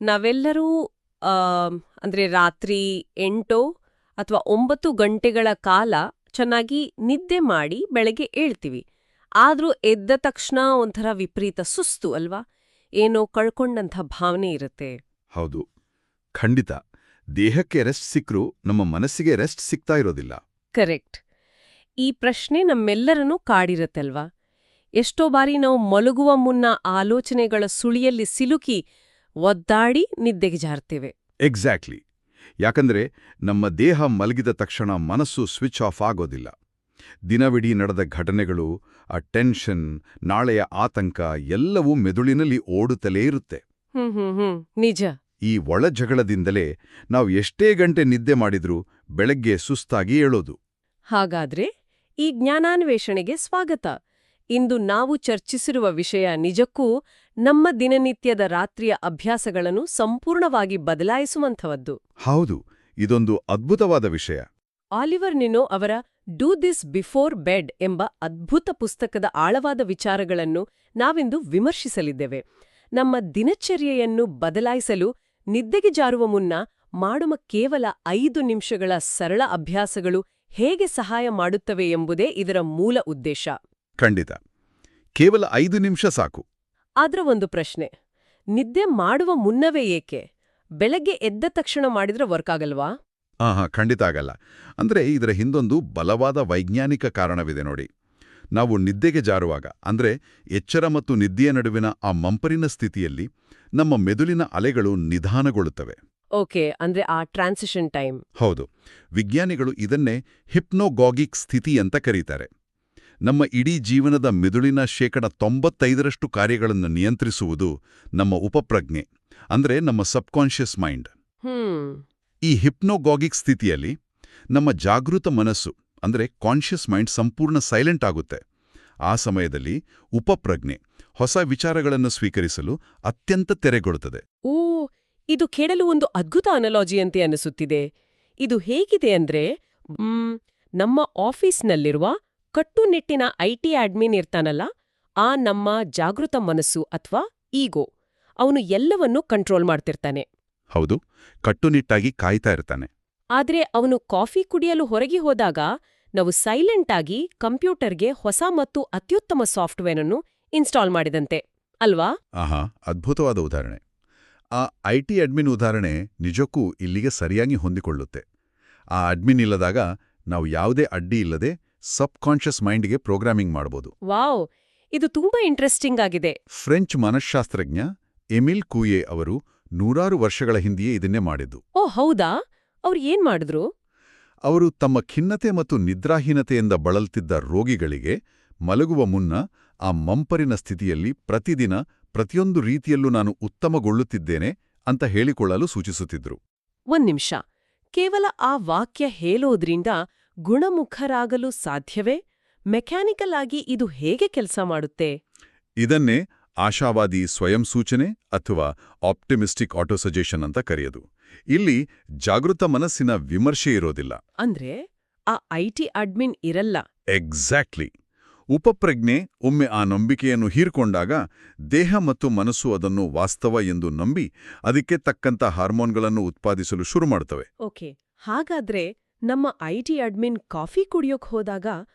ನಾವೆಲ್ಲರೂ ಅಂದ್ರೆ ರಾತ್ರಿ 8 ಅಥವಾ 9 ಗಂಟೆಗಳ ಕಾಲ ಚೆನ್ನಾಗಿ ನಿದ್ದೆ ಮಾಡಿ ಬೆಳಗ್ಗೆ ಏಳ್ತೀವಿ. ಆದ್ರೂ ಎದ್ದ ತಕ್ಷಣ ಒಂಥರ ವಿಪರೀತ ಸುಸ್ತು ಅಲ್ವಾ? ಏನೋ ಕಳ್ಕೊಂಡಂಥ ಭಾವನೆ ಇರುತ್ತೆ. ಹೌದು, ಖಂಡಿತ. ದೇಹಕ್ಕೆ ರೆಸ್ಟ್ ಸಿಕ್ರೂ ನಮ್ಮ ಮನಸ್ಸಿಗೆ ರೆಸ್ಟ್ ಸಿಗ್ತಾ ಇರೋದಿಲ್ಲ. ಕರೆಕ್ಟ್. ಈ ಪ್ರಶ್ನೆ ನಮ್ಮೆಲ್ಲರನ್ನೂ ಕಾಡಿರತ್ತಲ್ವಾ? ಎಷ್ಟೋ ಬಾರಿ ನಾವು ಮಲಗುವ ಮುನ್ನ ಆಲೋಚನೆಗಳ ಸುಳಿಯಲ್ಲಿ ಸಿಲುಕಿ ಒದ್ದಾಡಿ ನಿದ್ದೆಗೆ ಜಾರ್ತೇವೆ. ಎಕ್ಸಾಕ್ಟ್ಲಿ. ಯಾಕಂದ್ರೆ ನಮ್ಮ ದೇಹ ಮಲಗಿದ ತಕ್ಷಣ ಮನಸ್ಸು ಸ್ವಿಚ್ ಆಫ್ ಆಗೋದಿಲ್ಲ. ದಿನವಿಡೀ ನಡೆದ ಘಟನೆಗಳು, ಆ ಟೆನ್ಷನ್, ನಾಳೆಯ ಆತಂಕ ಎಲ್ಲವೂ ಮೆದುಳಿನಲ್ಲಿ ಓಡುತ್ತಲೇ ಇರುತ್ತೆ. ನಿಜ. ಈ ಒಳ ಜಗಳದಿಂದಲೇ ನಾವು ಎಷ್ಟೇ ಗಂಟೆ ನಿದ್ದೆ ಮಾಡಿದ್ರೂ ಬೆಳಗ್ಗೆ ಸುಸ್ತಾಗಿ ಏಳೋದು. ಹಾಗಾದ್ರೆ ಈ ಜ್ಞಾನಾನ್ವೇಷಣೆಗೆ ಸ್ವಾಗತ. ಇಂದು ನಾವು ಚರ್ಚಿಸಿರುವ ವಿಷಯ ನಿಜಕ್ಕೂ ನಮ್ಮ ದಿನನಿತ್ಯದ ರಾತ್ರಿಯ ಅಭ್ಯಾಸಗಳನ್ನು ಸಂಪೂರ್ಣವಾಗಿ ಬದಲಾಯಿಸುವಂಥವದ್ದು. ಹೌದು, ಇದೊಂದು ಅದ್ಭುತವಾದ ವಿಷಯ. ಆಲಿವರ್ ನಿನೋ ಅವರ ಡೂ ದಿಸ್ ಬಿಫೋರ್ ಬೆಡ್ ಎಂಬ ಅದ್ಭುತ ಪುಸ್ತಕದ ಆಳವಾದ ವಿಚಾರಗಳನ್ನು ನಾವಿಂದು ವಿಮರ್ಶಿಸಲಿದ್ದೇವೆ. ನಮ್ಮ ದಿನಚರ್ಯೆಯನ್ನು ಬದಲಾಯಿಸಲು ನಿದ್ದೆಗೆ ಜಾರುವ ಮುನ್ನ ಮಾಡುವ ಕೇವಲ 5 ನಿಮಿಷಗಳ ಸರಳ ಅಭ್ಯಾಸಗಳು ಹೇಗೆ ಸಹಾಯ ಮಾಡುತ್ತವೆ ಎಂಬುದೇ ಇದರ ಮೂಲ ಉದ್ದೇಶ. ಖಂಡಿತ. ಕೇವಲ 5 ನಿಮಿಷ ಸಾಕು. ಆದ್ರ ಒಂದು ಪ್ರಶ್ನೆ, ನಿದ್ದೆ ಮಾಡುವ ಮುನ್ನವೇ ಏಕೆ? ಬೆಳಗ್ಗೆ ಎದ್ದ ತಕ್ಷಣ ಮಾಡಿದ್ರೆ ವರ್ಕ್ ಆಗಲ್ವಾ? ಖಂಡಿತ ಆಗಲ್ಲ. ಅಂದ್ರೆ ಇದರ ಹಿಂದೊಂದು ಬಲವಾದ ವೈಜ್ಞಾನಿಕ ಕಾರಣವಿದೆ ನೋಡಿ. ನಾವು ನಿದ್ದೆಗೆ ಜಾರುವಾಗ, ಅಂದ್ರೆ ಎಚ್ಚರ ಮತ್ತು ನಿದ್ದೆಯ ನಡುವಿನ ಆ ಮಂಪರಿನ ಸ್ಥಿತಿಯಲ್ಲಿ ನಮ್ಮ ಮೆದುಳಿನ ಅಲೆಗಳು ನಿಧಾನಗೊಳ್ಳುತ್ತವೆ. ಓಕೆ, ಅಂದ್ರೆ ಆ ಟ್ರಾನ್ಸಿಷನ್ ಟೈಮ್. ಹೌದು. ವಿಜ್ಞಾನಿಗಳು ಇದನ್ನೇ ಹಿಪ್ನೋಗಾಗಿಕ್ ಸ್ಥಿತಿ ಅಂತ ಕರೀತಾರೆ. ನಮ್ಮ ಇಡೀ ಜೀವನದ ಮೆದುಳಿನ 95% ಕಾರ್ಯಗಳನ್ನು ನಿಯಂತ್ರಿಸುವುದು ನಮ್ಮ ಉಪಪ್ರಜ್ಞೆ, ಅಂದ್ರೆ ನಮ್ಮ ಸಬ್ಕಾನ್ಷಿಯಸ್ ಮೈಂಡ್. ಈ ಹಿಪ್ನೋಗಾಗಿಕ್ ಸ್ಥಿತಿಯಲ್ಲಿ ನಮ್ಮ ಜಾಗೃತ ಮನಸ್ಸು, ಅಂದ್ರೆ ಕಾನ್ಷಿಯಸ್ ಮೈಂಡ್ ಸಂಪೂರ್ಣ ಸೈಲೆಂಟ್ ಆಗುತ್ತೆ. ಆ ಸಮಯದಲ್ಲಿ ಉಪಪ್ರಜ್ಞೆ ಹೊಸ ವಿಚಾರಗಳನ್ನು ಸ್ವೀಕರಿಸಲು ಅತ್ಯಂತ ತೆರೆಗೊಳ್ಳುತ್ತದೆ. ಓ, ಇದು ಕೇಳಲು ಒಂದು ಅದ್ಭುತ ಅನಲಾಜಿಯಂತೆ ಅನಿಸುತ್ತಿದೆ. ಇದು ಹೇಗಿದೆ ಅಂದ್ರೆ, ನಮ್ಮ ಆಫೀಸ್ನಲ್ಲಿರುವ ಕಟ್ಟುನಿಟ್ಟಿನ IT ಅಡ್ಮಿನ್ ಇರ್ತಾನಲ್ಲ, ಆ ನಮ್ಮ ಜಾಗೃತ ಮನಸ್ಸು ಅಥವಾ ಈಗೋ, ಅವನು ಎಲ್ಲವನ್ನೂ ಕಂಟ್ರೋಲ್ ಮಾಡ್ತಿರ್ತಾನೆ. ಹೌದು, ಕಟ್ಟುನಿಟ್ಟಾಗಿ ಕಾಯ್ತಾ ಇರ್ತಾನೆ. ಆದ್ರೆ ಅವನು ಕಾಫಿ ಕುಡಿಯಲು ಹೊರಗೆ ಹೋದಾಗ ನಾವು ಸೈಲೆಂಟ್ ಆಗಿ ಕಂಪ್ಯೂಟರ್ಗೆ ಹೊಸ ಮತ್ತು ಅತ್ಯುತ್ತಮ ಸಾಫ್ಟ್ವೇರ್ ಅನ್ನು ಇನ್ಸ್ಟಾಲ್ ಮಾಡಿದಂತೆ ಅಲ್ವಾ? ಅದ್ಭುತವಾದ ಉದಾಹರಣೆ. ಆ IT ಅಡ್ಮಿನ್ ಉದಾಹರಣೆ ನಿಜಕ್ಕೂ ಇಲ್ಲಿಗೆ ಸರಿಯಾಗಿ ಹೊಂದಿಕೊಳ್ಳುತ್ತೆ. ಆ ಅಡ್ಮಿನ್ ಇಲ್ಲದಾಗ ನಾವು ಯಾವುದೇ ಅಡ್ಡಿ ಇಲ್ಲದೆ ಸಬ್ಕಾನ್ಷಿಯಸ್ ಮೈಂಡ್ಗೆ ಪ್ರೋಗ್ರಾಮಿಂಗ್ ಮಾಡಬಹುದು. ವಾವ್, ಇದು ತುಂಬಾ ಇಂಟ್ರೆಸ್ಟಿಂಗ್ ಆಗಿದೆ. ಫ್ರೆಂಚ್ ಮನಃಶಾಸ್ತ್ರಜ್ಞ ಎಮಿಲ್ ಕೂಯೆ ಅವರು 100 ವರ್ಷಗಳ ಹಿಂದೆಯೇ ಇದನ್ನೇ ಮಾಡಿದ್ದು. ಓ ಹೌದಾ? ಅವ್ರು ಏನ್ ಮಾಡಿದ್ರು? ಅವರು ತಮ್ಮ ಖಿನ್ನತೆ ಮತ್ತು ನಿದ್ರಾಹೀನತೆಯಿಂದ ಬಳಲ್ತಿದ್ದ ರೋಗಿಗಳಿಗೆ ಮಲಗುವ ಮುನ್ನ ಆ ಮಂಪರಿನ ಸ್ಥಿತಿಯಲ್ಲಿ ಪ್ರತಿದಿನ ಪ್ರತಿಯೊಂದು ರೀತಿಯಲ್ಲೂ ನಾನು ಉತ್ತಮಗೊಳ್ಳುತ್ತಿದ್ದೇನೆ ಅಂತ ಹೇಳಿಕೊಳ್ಳಲು ಸೂಚಿಸುತ್ತಿದ್ರು. ಒಂದ್ ನಿಮಿಷ, ಕೇವಲ ಆ ವಾಕ್ಯ ಹೇಳೋದ್ರಿಂದ ಗುಣಮುಖರಾಗಲು ಸಾಧ್ಯವೇ? ಮೆಕ್ಯಾನಿಕಲ್ ಆಗಿ ಇದು ಹೇಗೆ ಕೆಲಸ ಮಾಡುತ್ತೆ? ಇದನ್ನೇ ಆಶಾವಾದಿ ಸ್ವಯಂ ಸೂಚನೆ ಅಥವಾ ಆಪ್ಟಿಮಿಸ್ಟಿಕ್ ಆಟೋಸಜೆಷನ್ ಅಂತ ಕರೆಯೋದು. ಇಲ್ಲಿ ಜಾಗೃತ ಮನಸ್ಸಿನ ವಿಮರ್ಶೆ ಇರೋದಿಲ್ಲ. ಅಂದ್ರೆ ಆ IT ಅಡ್ಮಿನ್ ಇರಲ್ಲ. ಎಕ್ಸಾಕ್ಟ್ಲಿ. ಉಪಪ್ರಜ್ಞೆ ಒಮ್ಮೆ ಆ ನಂಬಿಕೆಯನ್ನು ಹೀರ್ಕೊಂಡಾಗ ದೇಹ ಮತ್ತು ಮನಸ್ಸು ಅದನ್ನು ವಾಸ್ತವ ಎಂದು ನಂಬಿ ಅದಕ್ಕೆ ತಕ್ಕಂತ ಹಾರ್ಮೋನ್ಗಳನ್ನು ಉತ್ಪಾದಿಸಲು ಶುರು ಮಾಡ್ತವೆ. ಓಕೆ, ಹಾಗಾದ್ರೆ ನಮ್ಮ IT ಅಡ್ಮಿನ್ ಕಾಫಿ ಕುಡಿಯೋಕ್ ಹೋದಾಗ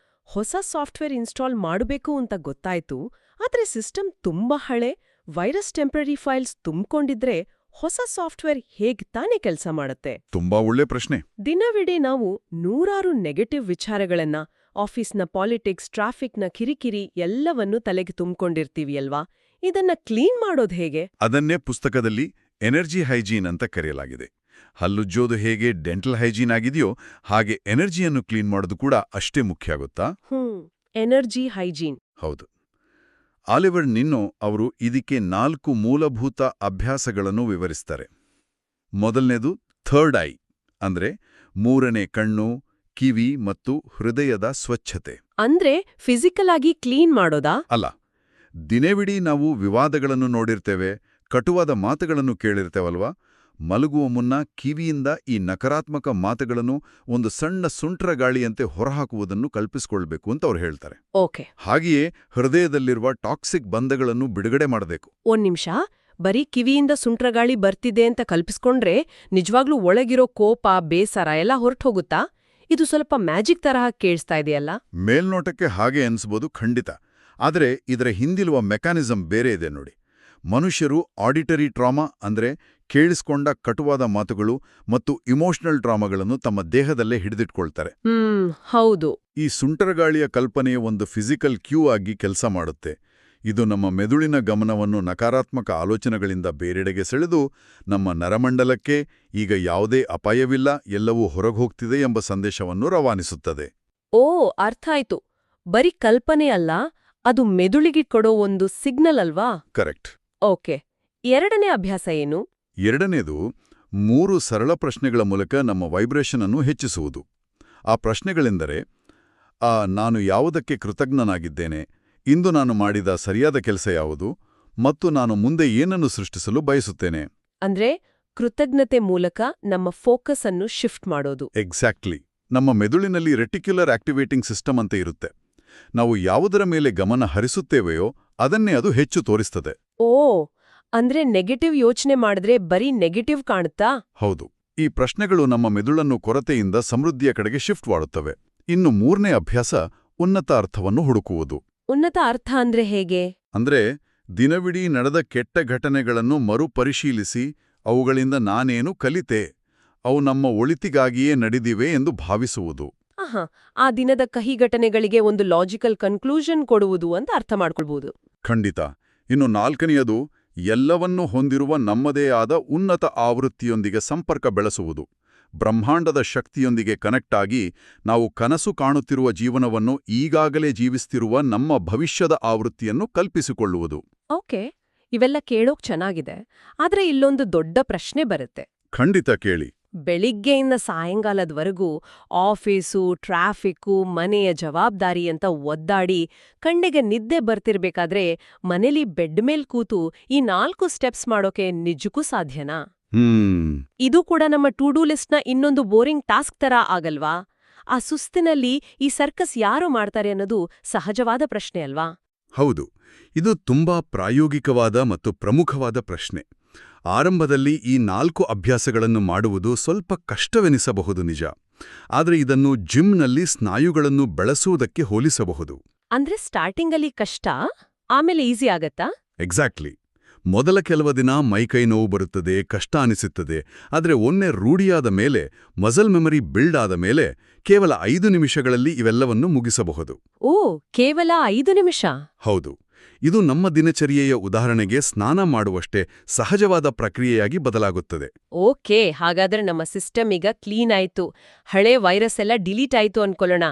ಹೊಸ ಸಾಫ್ಟ್ವೇರ್ ಇನ್ಸ್ಟಾಲ್ ಮಾಡಬೇಕು ಅಂತ ಗೊತ್ತಾಯ್ತು. ಆದ್ರೆ ಸಿಸ್ಟಮ್ ತುಂಬಾ ಹಳೆ, ವೈರಸ್ ಟೆಂಪರರಿ ಫೈಲ್ಸ್ ತುಂಬಿಕೊಂಡಿದ್ರೆ ಹೊಸ ಸಾಫ್ಟ್ವೇರ್ ಹೇಗ್ ತಾನೇ ಕೆಲಸ ಮಾಡುತ್ತೆ? ತುಂಬಾ ಒಳ್ಳೆ ಪ್ರಶ್ನೆ. ದಿನವಿಡೀ ನಾವು ನೂರಾರು ನೆಗೆಟಿವ್ ವಿಚಾರಗಳನ್ನ, ಆಫೀಸ್ನ ಪಾಲಿಟಿಕ್ಸ್, ಟ್ರಾಫಿಕ್ನ ಕಿರಿಕಿರಿ ಎಲ್ಲವನ್ನೂ ತಲೆಗೆ ತುಂಬಿಕೊಂಡಿರ್ತೀವಿ ಅಲ್ವಾ? ಇದನ್ನ ಕ್ಲೀನ್ ಮಾಡೋದು ಹೇಗೆ? ಅದನ್ನೇ ಪುಸ್ತಕದಲ್ಲಿ ಎನರ್ಜಿ ಹೈಜೀನ್ ಅಂತ ಕರೆಯಲಾಗಿದೆ. ಹಲ್ಲುಜ್ಜೋದು ಹೇಗೆ ಡೆಂಟಲ್ ಹೈಜೀನ್ ಆಗಿದೆಯೋ ಹಾಗೆ ಎನರ್ಜಿಯನ್ನು ಕ್ಲೀನ್ ಮಾಡೋದು ಕೂಡ ಅಷ್ಟೇ ಮುಖ್ಯ ಆಗುತ್ತಾ? Energy hygiene. ಹೌದು. ಆಲಿವರ್ ನಿನೋ ಅವರು ಇದಕ್ಕೆ 4 ಮೂಲಭೂತ ಅಭ್ಯಾಸಗಳನ್ನು ವಿವರಿಸ್ತಾರೆ. ಮೊದಲನೇದು ಥರ್ಡ್ ಐ, ಅಂದ್ರೆ 3ನೇ ಕಣ್ಣು, ಕಿವಿ ಮತ್ತು ಹೃದಯದ ಸ್ವಚ್ಛತೆ. ಅಂದ್ರೆ ಫಿಸಿಕಲ್ ಆಗಿ ಕ್ಲೀನ್ ಮಾಡೋದಾ? ಅಲ್ಲ. ದಿನವಿಡೀ ನಾವು ವಿವಾದಗಳನ್ನು ನೋಡಿರ್ತೇವೆ, ಕಟುವಾದ ಮಾತುಗಳನ್ನು ಕೇಳಿರ್ತೇವಲ್ವಾ? ಮಲಗುವ ಮುನ್ನ ಕಿವಿಯಿಂದ ಈ ನಕಾರಾತ್ಮಕ ಮಾತುಗಳನ್ನು ಒಂದು ಸಣ್ಣ ಸುಂಟ್ರ ಗಾಳಿಯಂತೆ ಹೊರಹಾಕುವುದನ್ನು ಕಲ್ಪಿಸಿಕೊಳ್ಬೇಕು ಅಂತ ಅವ್ರು ಹೇಳ್ತಾರೆ. ಓಕೆ. ಹಾಗೆಯೇ ಹೃದಯದಲ್ಲಿರುವ ಟಾಕ್ಸಿಕ್ ಬಂಧಗಳನ್ನು ಬಿಡುಗಡೆ ಮಾಡಬೇಕು. ಒಂದ್ ನಿಮಿಷ, ಬರೀ ಕಿವಿಯಿಂದ ಸುಂಟ್ರಗಾಳಿ ಬರ್ತಿದೆ ಅಂತ ಕಲ್ಪಿಸ್ಕೊಂಡ್ರೆ ನಿಜವಾಗ್ಲೂ ಒಳಗಿರೋ ಕೋಪ ಬೇಸರ ಎಲ್ಲ ಹೊರಟೋಗುತ್ತಾ? ಇದು ಸ್ವಲ್ಪ ಮ್ಯಾಜಿಕ್ ತರಹ ಕೇಳಿಸ್ತಾ ಇದೆಯಲ್ಲ? ಮೇಲ್ನೋಟಕ್ಕೆ ಹಾಗೆ ಅನ್ಸ್ಬೋದು, ಖಂಡಿತ. ಆದರೆ ಇದರ ಹಿಂದಿರುವ ಮೆಕ್ಯಾನಿಸಮ್ ಬೇರೆ ಇದೆ ನೋಡಿ. ಮನುಷ್ಯರು ಆಡಿಟರಿ ಟ್ರಾಮಾ ಅಂದ್ರೆ ಕೇಳಿಸ್ಕೊಂಡ ಕಟುವಾದ ಮಾತುಗಳು ಮತ್ತು ಇಮೋಷನಲ್ ಟ್ರಾಮಾಗಳನ್ನು ತಮ್ಮ ದೇಹದಲ್ಲೇ ಹಿಡಿದಿಟ್ಕೊಳ್ತಾರೆ. ಹೌದು. ಈ ಸುಂಟರಗಾಳಿಯ ಕಲ್ಪನೆಯ ಒಂದು ಫಿಸಿಕಲ್ ಕ್ಯೂ ಆಗಿ ಕೆಲಸ ಮಾಡುತ್ತೆ. ಇದು ನಮ್ಮ ಮೆದುಳಿನ ಗಮನವನ್ನು ನಕಾರಾತ್ಮಕ ಆಲೋಚನೆಗಳಿಂದ ಬೇರೆಡೆಗೆ ಸೆಳೆದು ನಮ್ಮ ನರಮಂಡಲಕ್ಕೆ ಈಗ ಯಾವುದೇ ಅಪಾಯವಿಲ್ಲ, ಎಲ್ಲವೂ ಹೊರಗೋಗ್ತಿದೆ ಎಂಬ ಸಂದೇಶವನ್ನು ರವಾನಿಸುತ್ತದೆ. ಓ, ಅರ್ಥ ಆಯ್ತು. ಬರೀ ಕಲ್ಪನೆ ಅಲ್ಲ, ಅದು ಮೆದುಳಿಗೆ ಕೊಡೋ ಒಂದು ಸಿಗ್ನಲ್ ಅಲ್ವಾ? ಕರೆಕ್ಟ್. ಓಕೆ. ಎರಡನೇ ಅಭ್ಯಾಸ ಏನು? ಎರಡನೇದು 3 ಸರಳ ಪ್ರಶ್ನೆಗಳ ಮೂಲಕ ನಮ್ಮ ವೈಬ್ರೇಷನ್ ಅನ್ನು ಹೆಚ್ಚಿಸುವುದು. ಆ ಪ್ರಶ್ನೆಗಳೆಂದರೆ, ನಾನು ಯಾವುದಕ್ಕೆ ಕೃತಜ್ಞನಾಗಿದ್ದೇನೆ, ಇಂದು ನಾನು ಮಾಡಿದ ಸರಿಯಾದ ಕೆಲಸ ಯಾವುದು, ಮತ್ತು ನಾನು ಮುಂದೆ ಏನನ್ನು ಸೃಷ್ಟಿಸಲು ಬಯಸುತ್ತೇನೆ. ಅಂದ್ರೆ ಕೃತಜ್ಞತೆ ಮೂಲಕ ನಮ್ಮ ಫೋಕಸ್ ಅನ್ನು ಶಿಫ್ಟ್ ಮಾಡೋದು. ಎಕ್ಸಾಕ್ಟ್ಲಿ. ನಮ್ಮ ಮೆದುಳಿನಲ್ಲಿ ರೆಟಿಕ್ಯುಲರ್ ಆಕ್ಟಿವೇಟಿಂಗ್ ಸಿಸ್ಟಮ್ ಅಂತ ಇರುತ್ತೆ. ನಾವು ಯಾವುದರ ಮೇಲೆ ಗಮನ ಹರಿಸುತ್ತೇವೆಯೋ ಅದನ್ನೇ ಅದು ಹೆಚ್ಚು ತೋರಿಸ್ತದೆ. ಓ, ಅಂದ್ರೆ ನೆಗೆಟಿವ್ ಯೋಚನೆ ಮಾಡಿದ್ರೆ ಬರೀ ನೆಗೆಟಿವ್ ಕಾಣುತ್ತಾ? ಹೌದು. ಈ ಪ್ರಶ್ನೆಗಳು ನಮ್ಮ ಮೆದುಳನ್ನು ಕೊರತೆಯಿಂದ ಸಮೃದ್ಧಿಯ ಕಡೆಗೆ ಶಿಫ್ಟ್ ಮಾಡುತ್ತವೆ. ಇನ್ನು 3ನೇ ಅಭ್ಯಾಸ ಉನ್ನತ ಅರ್ಥವನ್ನು ಹುಡುಕುವುದು. ಉನ್ನತ ಅರ್ಥ ಅಂದ್ರೆ ಹೇಗೆ? ಅಂದ್ರೆ ದಿನವಿಡೀ ನಡೆದ ಕೆಟ್ಟ ಘಟನೆಗಳನ್ನು ಮರುಪರಿಶೀಲಿಸಿ ಅವುಗಳಿಂದ ನಾನೇನು ಕಲಿತೆ, ಅವು ನಮ್ಮ ಒಳಿತಿಗಾಗಿಯೇ ನಡೆದಿವೆ ಎಂದು ಭಾವಿಸುವುದು. ಆ ದಿನದ ಕಹಿ ಘಟನೆಗಳಿಗೆ ಒಂದು ಲಾಜಿಕಲ್ ಕನ್ಕ್ಲೂಷನ್ ಕೊಡುವುದು ಅಂತ ಅರ್ಥ ಮಾಡ್ಕೊಳ್ಬಹುದು. ಖಂಡಿತ. ಇನ್ನು 4ನೇಯದು ಎಲ್ಲವನ್ನೂ ಹೊಂದಿರುವ ನಮ್ಮದೇ ಆದ ಉನ್ನತ ಆವೃತ್ತಿಯೊಂದಿಗೆ ಸಂಪರ್ಕ ಬೆಳೆಸುವುದು. ಬ್ರಹ್ಮಾಂಡದ ಶಕ್ತಿಯೊಂದಿಗೆ ಕನೆಕ್ಟ್ ಆಗಿ ನಾವು ಕನಸು ಕಾಣುತ್ತಿರುವ ಜೀವನವನ್ನು ಈಗಾಗಲೇ ಜೀವಿಸ್ತಿರುವ ನಮ್ಮ ಭವಿಷ್ಯದ ಆವೃತ್ತಿಯನ್ನು ಕಲ್ಪಿಸಿಕೊಳ್ಳುವುದು. ಓಕೆ, ಇವೆಲ್ಲ ಕೇಳೋಕ್ ಚೆನ್ನಾಗಿದೆ. ಆದ್ರೆ ಇಲ್ಲೊಂದು ದೊಡ್ಡ ಪ್ರಶ್ನೆ ಬರುತ್ತೆ. ಖಂಡಿತ ಕೇಳಿ. ಬೆಳಿಗ್ಗೆಯಿಂದ ಸಾಯಂಕಾಲದವರೆಗೂ ಆಫೀಸು, ಟ್ರಾಫಿಕ್ಕು, ಮನೆಯ ಜವಾಬ್ದಾರಿ ಅಂತ ಒದ್ದಾಡಿ ಕಣ್ಣಿಗೆ ನಿದ್ದೆ ಬರ್ತಿರ್ಬೇಕಾದ್ರೆ ಮನೇಲಿ ಬೆಡ್ ಮೇಲ್ ಕೂತು ಈ 4 ಸ್ಟೆಪ್ಸ್ ಮಾಡೋಕೆ ನಿಜಕ್ಕೂ ಸಾಧ್ಯನಾ? ಇದು ಕೂಡ ನಮ್ಮ ಟು ಡೂ ಲಿಸ್ಟ್ನ ಇನ್ನೊಂದು ಬೋರಿಂಗ್ ಟಾಸ್ಕ್ ತರ ಆಗಲ್ವಾ? ಆ ಸುಸ್ತಿನಲ್ಲಿ ಈ ಸರ್ಕಸ್ ಯಾರು ಮಾಡ್ತಾರೆ ಅನ್ನೋದು ಸಹಜವಾದ ಪ್ರಶ್ನೆ ಅಲ್ವಾ? ಹೌದು. ಇದು ತುಂಬಾ ಪ್ರಾಯೋಗಿಕವಾದ ಮತ್ತು ಪ್ರಮುಖವಾದ ಪ್ರಶ್ನೆ. ಆರಂಭದಲ್ಲಿ ಈ 4 ಅಭ್ಯಾಸಗಳನ್ನು ಮಾಡುವುದು ಸ್ವಲ್ಪ ಕಷ್ಟವೆನಿಸಬಹುದು, ನಿಜ. ಆದರೆ ಇದನ್ನು ಜಿಮ್ನಲ್ಲಿ ಸ್ನಾಯುಗಳನ್ನು ಬೆಳೆಸುವುದಕ್ಕೆ ಹೋಲಿಸಬಹುದು. ಅಂದ್ರೆ ಸ್ಟಾರ್ಟಿಂಗಲ್ಲಿ ಕಷ್ಟ, ಆಮೇಲೆ ಈಸಿ ಆಗತ್ತಾ? ಎಕ್ಸಾಕ್ಟ್ಲಿ. ಮೊದಲ ಕೆಲವು ದಿನ ಮೈಕೈ ನೋವು ಬರುತ್ತದೆ, ಕಷ್ಟ ಅನಿಸುತ್ತದೆ. ಆದರೆ ಒಮ್ಮೆ ರೂಢಿಯಾದ ಮೇಲೆ, ಮಸಲ್ ಮೆಮರಿ ಬಿಲ್ಡ್ ಆದ ಮೇಲೆ ಕೇವಲ 5 ನಿಮಿಷಗಳಲ್ಲಿ ಇವೆಲ್ಲವನ್ನು ಮುಗಿಸಬಹುದು. ಓ, ಕೇವಲ 5 ನಿಮಿಷ? ಹೌದು. ಇದು ನಮ್ಮ ದಿನಚರಿಯೆಯ ಉದಾಹರಣೆಗೆ ಸ್ನಾನ ಮಾಡುವಷ್ಟೇ ಸಹಜವಾದ ಪ್ರಕ್ರಿಯೆಯಾಗಿ ಬದಲಾಗುತ್ತದೆ. ಓಕೆ, ಹಾಗಾದ್ರೆ ನಮ್ಮ ಸಿಸ್ಟಮ್ ಈಗ ಕ್ಲೀನ್ ಆಯ್ತು, ಹಳೆ ವೈರಸ್ ಎಲ್ಲ ಡಿಲೀಟ್ ಆಯ್ತು ಅನ್ಕೊಳ್ಳೋಣ.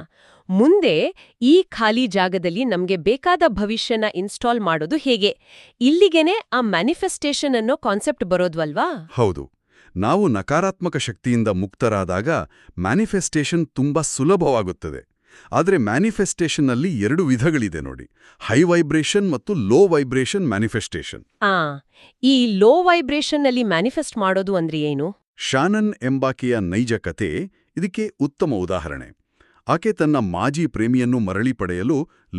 ಮುಂದೆ ಈ ಖಾಲಿ ಜಾಗದಲ್ಲಿ ನಮ್ಗೆ ಬೇಕಾದ ಭವಿಷ್ಯನ ಇನ್ಸ್ಟಾಲ್ ಮಾಡೋದು ಹೇಗೆ? ಇಲ್ಲಿಗೇನೆ ಆ ಮ್ಯಾನಿಫೆಸ್ಟೇಷನ್ ಅನ್ನೋ ಕಾನ್ಸೆಪ್ಟ್ ಬರೋದ್ವಲ್ವಾ? ಹೌದು. ನಾವು ನಕಾರಾತ್ಮಕ ಶಕ್ತಿಯಿಂದ ಮುಕ್ತರಾದಾಗ ಮ್ಯಾನಿಫೆಸ್ಟೇಷನ್ ತುಂಬಾ ಸುಲಭವಾಗುತ್ತದೆ. ಆದರೆ ಮ್ಯಾನಿಫೆಸ್ಟೇಷನ್ನಲ್ಲಿ 2 ವಿಧಗಳಿದೆ ನೋಡಿ, ಹೈ ವೈಬ್ರೇಷನ್ ಮತ್ತು ಲೋ ವೈಬ್ರೇಷನ್ ಮ್ಯಾನಿಫೆಸ್ಟೇಷನ್. ಈ ಲೋ ವೈಬ್ರೇಷನ್ನಲ್ಲಿ ಮ್ಯಾನಿಫೆಸ್ಟ್ ಮಾಡೋದು ಅಂದ್ರೆ ಏನು? ಶಾನನ್ ಎಂಬಾಕೆಯ ನೈಜ ಕತೆ ಇದಕ್ಕೆ ಉತ್ತಮ ಉದಾಹರಣೆ. ಆಕೆ ತನ್ನ ಮಾಜಿ ಪ್ರೇಮಿಯನ್ನು ಮರಳಿ ಪಡೆಯಲು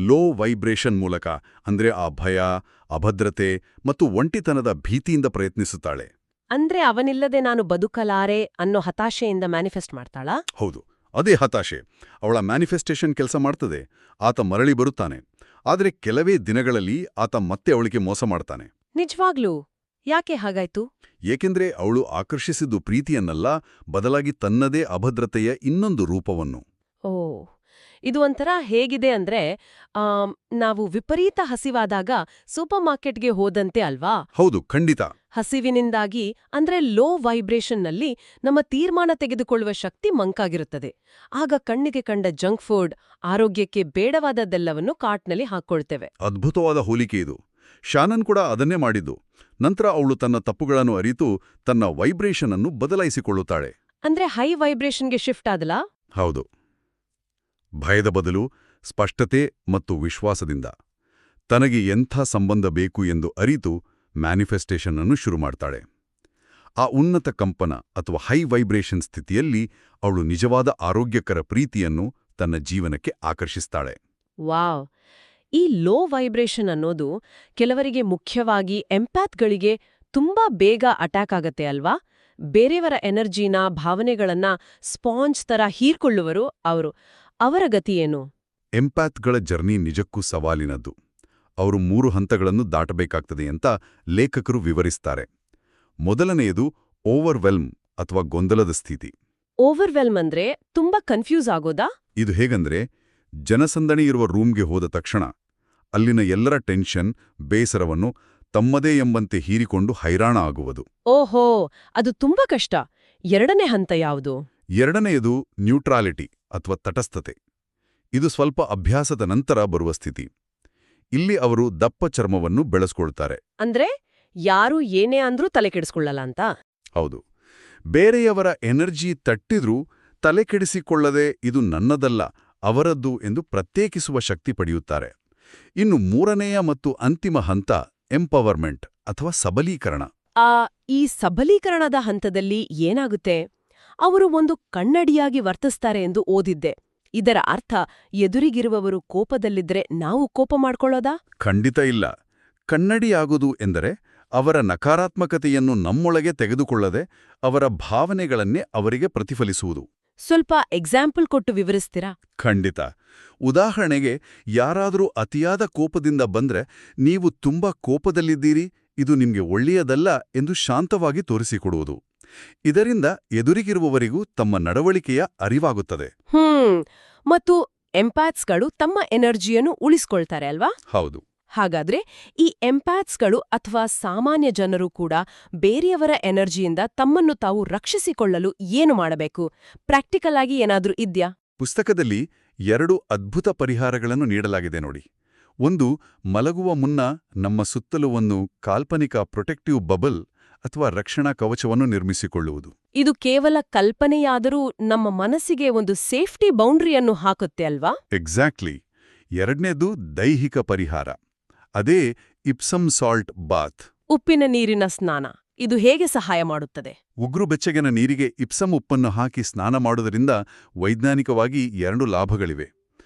ಲೋ ವೈಬ್ರೇಷನ್ ಮೂಲಕ, ಅಂದ್ರೆ ಆ ಭಯ, ಅಭದ್ರತೆ ಮತ್ತು ಒಂಟಿತನದ ಭೀತಿಯಿಂದ ಪ್ರಯತ್ನಿಸುತ್ತಾಳೆ. ಅಂದ್ರೆ ಅವನಿಲ್ಲದೆ ನಾನು ಬದುಕಲಾರೆ ಅನ್ನೋ ಹತಾಶೆಯಿಂದ ಮ್ಯಾನಿಫೆಸ್ಟ್ ಮಾಡ್ತಾಳಾ? ಹೌದು, ಅದೇ ಹತಾಶೆ. ಅವಳ ಮ್ಯಾನಿಫೆಸ್ಟೇಷನ್ ಕೆಲಸ ಮಾಡ್ತದೆ. ಆತ ಮರಳಿ ಬರುತ್ತಾನೆ. ಆದರೆ ಕೆಲವೇ ದಿನಗಳಲ್ಲಿ ಆತ ಮತ್ತೆ ಅವಳಿಗೆ ಮೋಸ ಮಾಡ್ತಾನೆ. ನಿಜವಾಗ್ಲೂ? ಯಾಕೆ ಹಾಗಾಯ್ತು? ಏಕೆಂದ್ರೆ ಅವಳು ಆಕರ್ಷಿಸಿದ್ದು ಪ್ರೀತಿಯನ್ನಲ್ಲ, ಬದಲಾಗಿ ತನ್ನದೇ ಅಭದ್ರತೆಯ ಇನ್ನೊಂದು ರೂಪವನ್ನು. ಓ, ಇದು ಒಂಥರ ಹೇಗಿದೆ ಅಂದ್ರೆ ನಾವು ವಿಪರೀತ ಹಸಿವಾದಾಗ ಸೂಪರ್ ಮಾರ್ಕೆಟ್ಗೆ ಹೋದಂತೆ ಅಲ್ವಾ? ಹೌದು, ಖಂಡಿತ. ಹಸಿವಿನಿಂದಾಗಿ ಅಂದ್ರೆ ಲೋ ವೈಬ್ರೇಷನ್ನಲ್ಲಿ ನಮ್ಮ ತೀರ್ಮಾನ ತೆಗೆದುಕೊಳ್ಳುವ ಶಕ್ತಿ ಮಂಕಾಗಿರುತ್ತದೆ. ಆಗ ಕಣ್ಣಿಗೆ ಕಂಡ ಜಂಕ್ ಫುಡ್, ಆರೋಗ್ಯಕ್ಕೆ ಬೇಡವಾದದ್ದೆಲ್ಲವನ್ನು ಕಾರ್ಟ್ನಲ್ಲಿ ಹಾಕ್ಕೊಳ್ತೇವೆ. ಅದ್ಭುತವಾದ ಹೋಲಿಕೆ ಇದು. ಶಾನನ್ ಕೂಡ ಅದನ್ನೇ ಮಾಡಿದ್ದು. ನಂತರ ಅವಳು ತನ್ನ ತಪ್ಪುಗಳನ್ನು ಅರಿತು ತನ್ನ ವೈಬ್ರೇಷನ್ ಅನ್ನು ಬದಲಾಯಿಸಿಕೊಳ್ಳುತ್ತಾಳೆ. ಅಂದ್ರೆ ಹೈ ವೈಬ್ರೇಷನ್ಗೆ ಶಿಫ್ಟ್ ಆದಲಾ? ಹೌದು. ಭಯದ ಬದಲು ಸ್ಪಷ್ಟತೆ ಮತ್ತು ವಿಶ್ವಾಸದಿಂದ ತನಗೆ ಎಂಥ ಸಂಬಂಧ ಬೇಕು ಎಂದು ಅರಿತು ಮ್ಯಾನಿಫೆಸ್ಟೇಷನ್ ಅನ್ನು ಶುರು ಮಾಡ್ತಾಳೆ. ಆ ಉನ್ನತ ಕಂಪನ ಅಥವಾ ಹೈ ವೈಬ್ರೇಷನ್ ಸ್ಥಿತಿಯಲ್ಲಿ ಅವಳು ನಿಜವಾದ ಆರೋಗ್ಯಕರ ಪ್ರೀತಿಯನ್ನು ತನ್ನ ಜೀವನಕ್ಕೆ ಆಕರ್ಷಿಸ್ತಾಳೆ. ವಾವ್! ಈ ಲೋ ವೈಬ್ರೇಷನ್ ಅನ್ನೋದು ಕೆಲವರಿಗೆ, ಮುಖ್ಯವಾಗಿ ಎಂಪ್ಯಾತ್ಗಳಿಗೆ ತುಂಬಾ ಬೇಗ ಅಟ್ಯಾಕ್ ಆಗತ್ತೆ ಅಲ್ವಾ? ಬೇರೆಯವರ ಎನರ್ಜಿನ, ಭಾವನೆಗಳನ್ನ ಸ್ಪಾಂಜ್ ತರ ಹೀರ್ಕೊಳ್ಳುವರು ಅವರು. ಅವರ ಗತಿ ಏನು? ಎಂಪ್ಯಾತ್ಗಳ ಜರ್ನಿ ನಿಜಕ್ಕೂ ಸವಾಲಿನದ್ದು. ಅವರು 3 ಹಂತಗಳನ್ನು ದಾಟಬೇಕಾಗ್ತದೆ ಅಂತ ಲೇಖಕರು ವಿವರಿಸ್ತಾರೆ. ಮೊದಲನೆಯದು ಓವರ್ವೆಲ್ಮ್ ಅಥವಾ ಗೊಂದಲದ ಸ್ಥಿತಿ. ಓವರ್ವೆಲ್ಮ್ ಅಂದ್ರೆ ತುಂಬಾ ಕನ್ಫ್ಯೂಸ್ ಆಗೋದಾ? ಇದು ಹೇಗಂದ್ರೆ, ಜನಸಂದಣಿ ಇರುವ ರೂಮ್ಗೆ ಹೋದ ತಕ್ಷಣ ಅಲ್ಲಿನ ಎಲ್ಲರ ಟೆನ್ಷನ್, ಬೇಸರವನ್ನು ತಮ್ಮದೇ ಎಂಬಂತೆ ಹೀರಿಕೊಂಡು ಹೈರಾಣ ಆಗುವುದು. ಓಹೋ, ಅದು ತುಂಬಾ ಕಷ್ಟ. ಎರಡನೇ ಹಂತ ಯಾವುದು? ಎರಡನೆಯದು ನ್ಯೂಟ್ರಾಲಿಟಿ ಅಥವಾ ತಟಸ್ಥತೆ. ಇದು ಸ್ವಲ್ಪ ಅಭ್ಯಾಸದ ನಂತರ ಬರುವ ಸ್ಥಿತಿ. ಇಲ್ಲಿ ಅವರು ದಪ್ಪ ಚರ್ಮವನ್ನು ಬೆಳೆಸ್ಕೊಳ್ತಾರೆ. ಅಂದ್ರೆ ಯಾರು ಏನೇ ಅಂದ್ರೂ ತಲೆ ಕೆಡಿಸ್ಕೊಳ್ಳಲ್ಲ ಅಂತ? ಹೌದು. ಬೇರೆಯವರ ಎನರ್ಜಿ ತಟ್ಟಿದ್ರೂ ತಲೆ ಕೆಡಿಸಿಕೊಳ್ಳದೆ ಇದು ನನ್ನದಲ್ಲ, ಅವರದ್ದು ಎಂದು ಪ್ರತ್ಯೇಕಿಸುವ ಶಕ್ತಿ ಪಡೆಯುತ್ತಾರೆ. ಇನ್ನು ಮೂರನೆಯ ಮತ್ತು ಅಂತಿಮ ಹಂತ ಎಂಪವರ್ಮೆಂಟ್ ಅಥವಾ ಸಬಲೀಕರಣ. ಈ ಸಬಲೀಕರಣದ ಹಂತದಲ್ಲಿ ಏನಾಗುತ್ತೆ? ಅವರು ಒಂದು ಕನ್ನಡಿಯಾಗಿ ವರ್ತಿಸ್ತಾರೆ ಎಂದು ಓದಿದ್ದೆ. ಇದರ ಅರ್ಥ ಎದುರಿಗಿರುವವರು ಕೋಪದಲ್ಲಿದ್ರೆ ನಾವು ಕೋಪ ಮಾಡ್ಕೊಳ್ಳೋದಾ? ಖಂಡಿತ ಇಲ್ಲ. ಕನ್ನಡಿಯಾಗುವುದು ಎಂದರೆ ಅವರ ನಕಾರಾತ್ಮಕತೆಯನ್ನು ನಮ್ಮೊಳಗೆ ತೆಗೆದುಕೊಳ್ಳದೆ ಅವರ ಭಾವನೆಗಳನ್ನೇ ಅವರಿಗೆ ಪ್ರತಿಫಲಿಸುವುದು. ಸ್ವಲ್ಪ ಎಕ್ಸಾಂಪಲ್ ಕೊಟ್ಟು ವಿವರಿಸ್ತೀರಾ? ಖಂಡಿತ. ಉದಾಹರಣೆಗೆ, ಯಾರಾದರೂ ಅತಿಯಾದ ಕೋಪದಿಂದ ಬಂದ್ರೆ, ನೀವು ತುಂಬಾ ಕೋಪದಲ್ಲಿದ್ದೀರಿ, ಇದು ನಿಮ್ಗೆ ಒಳ್ಳೆಯದಲ್ಲ ಎಂದು ಶಾಂತವಾಗಿ ತೋರಿಸಿಕೊಡುವುದು. ಇದರಿಂದ ಎದುರಿಗಿರುವವರಿಗೂ ತಮ್ಮ ನಡವಳಿಕೆಯ ಅರಿವಾಗುತ್ತದೆ. ಮತ್ತು ಎಂಪ್ಯಾತ್ಸ್ಗಳು ತಮ್ಮ ಎನರ್ಜಿಯನ್ನು ಉಳಿಸ್ಕೊಳ್ತಾರೆ ಅಲ್ವಾ? ಹೌದು. ಹಾಗಾದ್ರೆ ಈ ಎಂಪ್ಯಾತ್ಸ್ಗಳು ಅಥವಾ ಸಾಮಾನ್ಯ ಜನರು ಕೂಡ ಬೇರೆಯವರ ಎನರ್ಜಿಯಿಂದ ತಮ್ಮನ್ನು ತಾವು ರಕ್ಷಿಸಿಕೊಳ್ಳಲು ಏನು ಮಾಡಬೇಕು? ಪ್ರಾಕ್ಟಿಕಲ್ ಆಗಿ ಏನಾದ್ರೂ ಇದ್ಯಾ? ಪುಸ್ತಕದಲ್ಲಿ 2 ಅದ್ಭುತ ಪರಿಹಾರಗಳನ್ನು ನೀಡಲಾಗಿದೆ ನೋಡಿ. ಒಂದು, ಮಲಗುವ ಮುನ್ನ ನಮ್ಮ ಸುತ್ತಲೂ ಒಂದು ಕಾಲ್ಪನಿಕ ಪ್ರೊಟೆಕ್ಟಿವ್ ಬಬಲ್ ಅಥವಾ ರಕ್ಷಣಾ ಕವಚವನ್ನು ನಿರ್ಮಿಸಿಕೊಳ್ಳುವುದು. ಇದು ಕೇವಲ ಕಲ್ಪನೆಯಾದರೂ ನಮ್ಮ ಮನಸ್ಸಿಗೆ ಒಂದು ಸೇಫ್ಟಿ ಬೌಂಡ್ರಿಯನ್ನು ಹಾಕುತ್ತೆ ಅಲ್ವಾ? ಎಕ್ಸಾಕ್ಟ್ಲಿ. ಎರಡನೇದು ದೈಹಿಕ ಪರಿಹಾರ. ಅದೇ ಇಪ್ಸಮ್ ಸಾಲ್ಟ್ ಬಾತ್. ಉಪ್ಪಿನ ನೀರಿನ ಸ್ನಾನ. ಇದು ಹೇಗೆ ಸಹಾಯ ಮಾಡುತ್ತದೆ? ಉಗುರು ಬೆಚ್ಚಗಿನ ನೀರಿಗೆ ಇಪ್ಸಮ್ ಉಪ್ಪನ್ನು ಹಾಕಿ ಸ್ನಾನ ಮಾಡುವುದರಿಂದ ವೈಜ್ಞಾನಿಕವಾಗಿ 2 ಲಾಭಗಳಿವೆ.